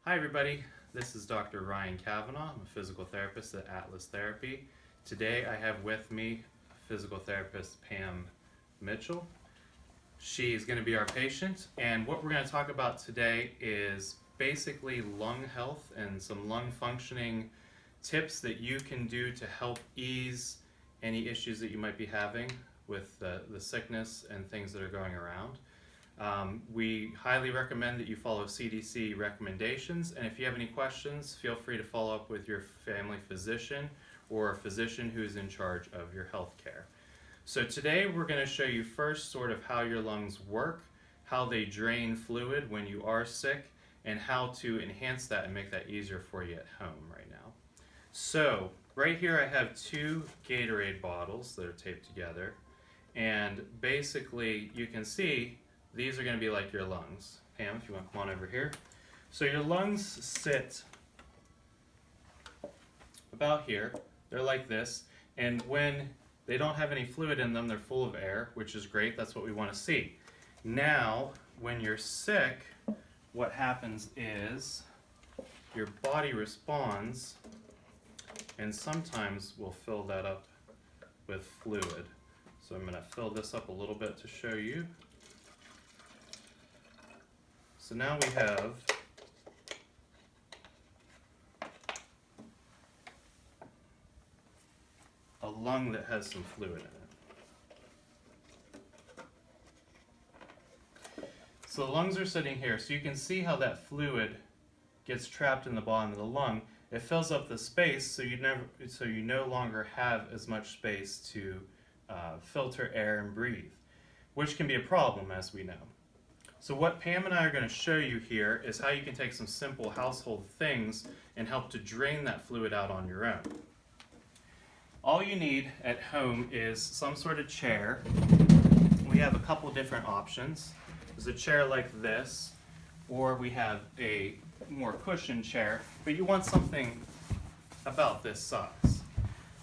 Hi everybody, this is Dr. Ryan Kavanaugh. I'm a physical therapist at Atlas Therapy. Today I have with me physical therapist Pam Mitchell. She's going to be our patient, and what we're going to talk about today is basically lung health and some lung functioning tips that you can do to help ease any issues that you might be having with the sickness and things that are going around. We highly recommend that you follow CDC recommendations, and if you have any questions, feel free to follow up with your family physician or a physician who's in charge of your health care. So today we're going to show you first sort of how your lungs work, how they drain fluid when you are sick, and how to enhance that and make that easier for you at home right now. So right here I have two Gatorade bottles that are taped together, and basically you can see these are going to be like your lungs. Pam, if you want to come on over here. So your lungs sit about here. They're like this. And when they don't have any fluid in them, they're full of air, which is great. That's what we want to see. Now, when you're sick, what happens is your body responds and sometimes will fill that up with fluid. So I'm going to fill this up a little bit to show you. So now we have a lung that has some fluid in it. So the lungs are sitting here, so you can see how that fluid gets trapped in the bottom of the lung. It fills up the space, so you no longer have as much space to filter air and breathe, which can be a problem, as we know. So what Pam and I are going to show you here is how you can take some simple household things and help to drain that fluid out on your own. All you need at home is some sort of chair. We have a couple different options. There's a chair like this, or we have a more cushioned chair, but you want something about this size.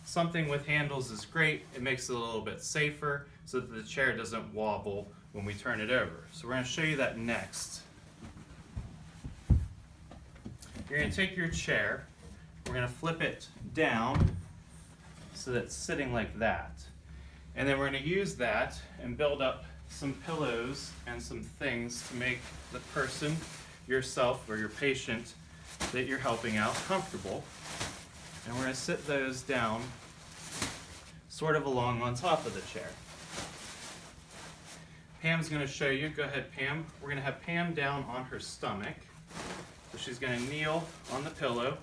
Something with handles is great. It makes it a little bit safer so that the chair doesn't wobble when we turn it over. So we're going to show you that next. You're going to take your chair, we're going to flip it down so that it's sitting like that. And then we're going to use that and build up some pillows and some things to make the person, yourself or your patient that you're helping out, comfortable. And we're going to sit those down sort of along on top of the chair. Pam's going to show you. Go ahead, Pam. We're going to have Pam down on her stomach. So she's going to kneel on the pillow.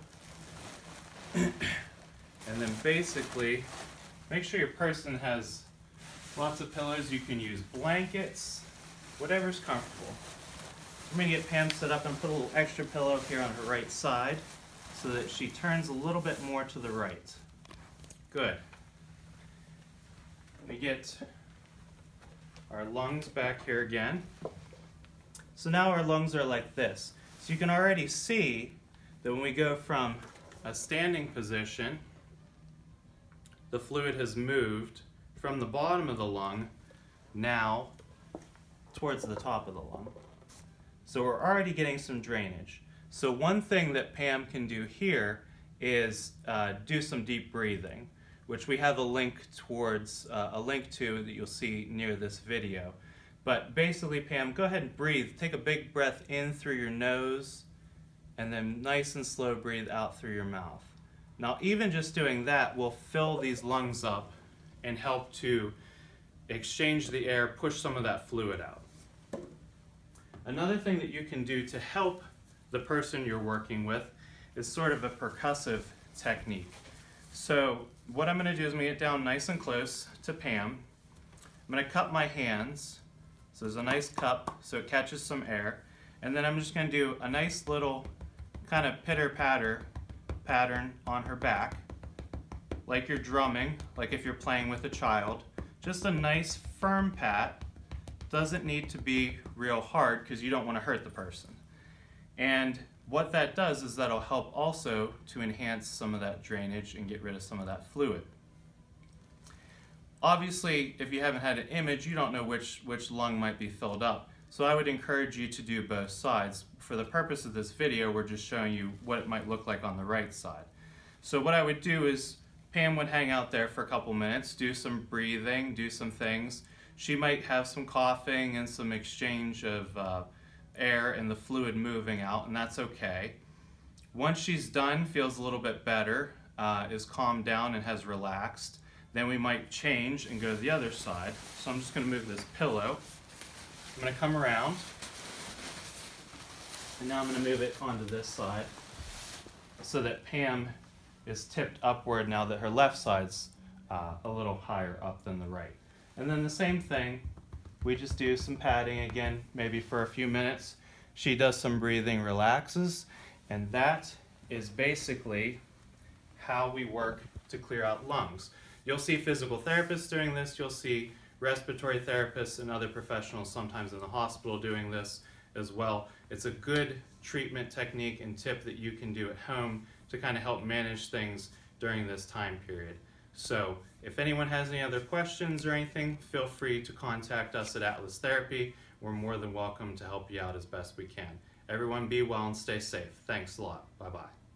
And then basically, make sure your person has lots of pillows. You can use blankets, whatever's comfortable. I'm going to get Pam set up and put a little extra pillow here on her right side so that she turns a little bit more to the right. Good. Let me get our lungs back here again. So now our lungs are like this. So you can already see that when we go from a standing position, the fluid has moved from the bottom of the lung now towards the top of the lung. So we're already getting some drainage. So one thing that Pam can do here is do some deep breathing, which we have a link to that you'll see near this video. But basically, Pam, go ahead and breathe. Take a big breath in through your nose, and then nice and slow breathe out through your mouth. Now, even just doing that will fill these lungs up and help to exchange the air, push some of that fluid out. Another thing that you can do to help the person you're working with is sort of a percussive technique. So what I'm going to do is I'm going to get down nice and close to Pam. I'm going to cup my hands, so there's a nice cup so it catches some air, and then I'm just going to do a nice little kind of pitter-patter pattern on her back, like you're drumming, like if you're playing with a child. Just a nice firm pat. Doesn't need to be real hard because you don't want to hurt the person. And what that does is that'll help also to enhance some of that drainage and get rid of some of that fluid. Obviously, if you haven't had an image, you don't know which lung might be filled up. So I would encourage you to do both sides. For the purpose of this video, we're just showing you what it might look like on the right side. So what I would do is Pam would hang out there for a couple minutes, do some breathing, do some things. She might have some coughing and some exchange of air and the fluid moving out, and that's okay. Once she's done, feels a little bit better, is calmed down and has relaxed, then we might change and go to the other side. So I'm just going to move this pillow. I'm going to come around, and now I'm going to move it onto this side so that Pam is tipped upward now that her left side's a little higher up than the right. And then the same thing, we just do some padding again, maybe for a few minutes. She does some breathing, relaxes, and that is basically how we work to clear out lungs. You'll see physical therapists doing this, you'll see respiratory therapists and other professionals sometimes in the hospital doing this as well. It's a good treatment technique and tip that you can do at home to kind of help manage things during this time period. So if anyone has any other questions or anything, feel free to contact us at Atlas Therapy. We're more than welcome to help you out as best we can. Everyone be well and stay safe. Thanks a lot. Bye-bye.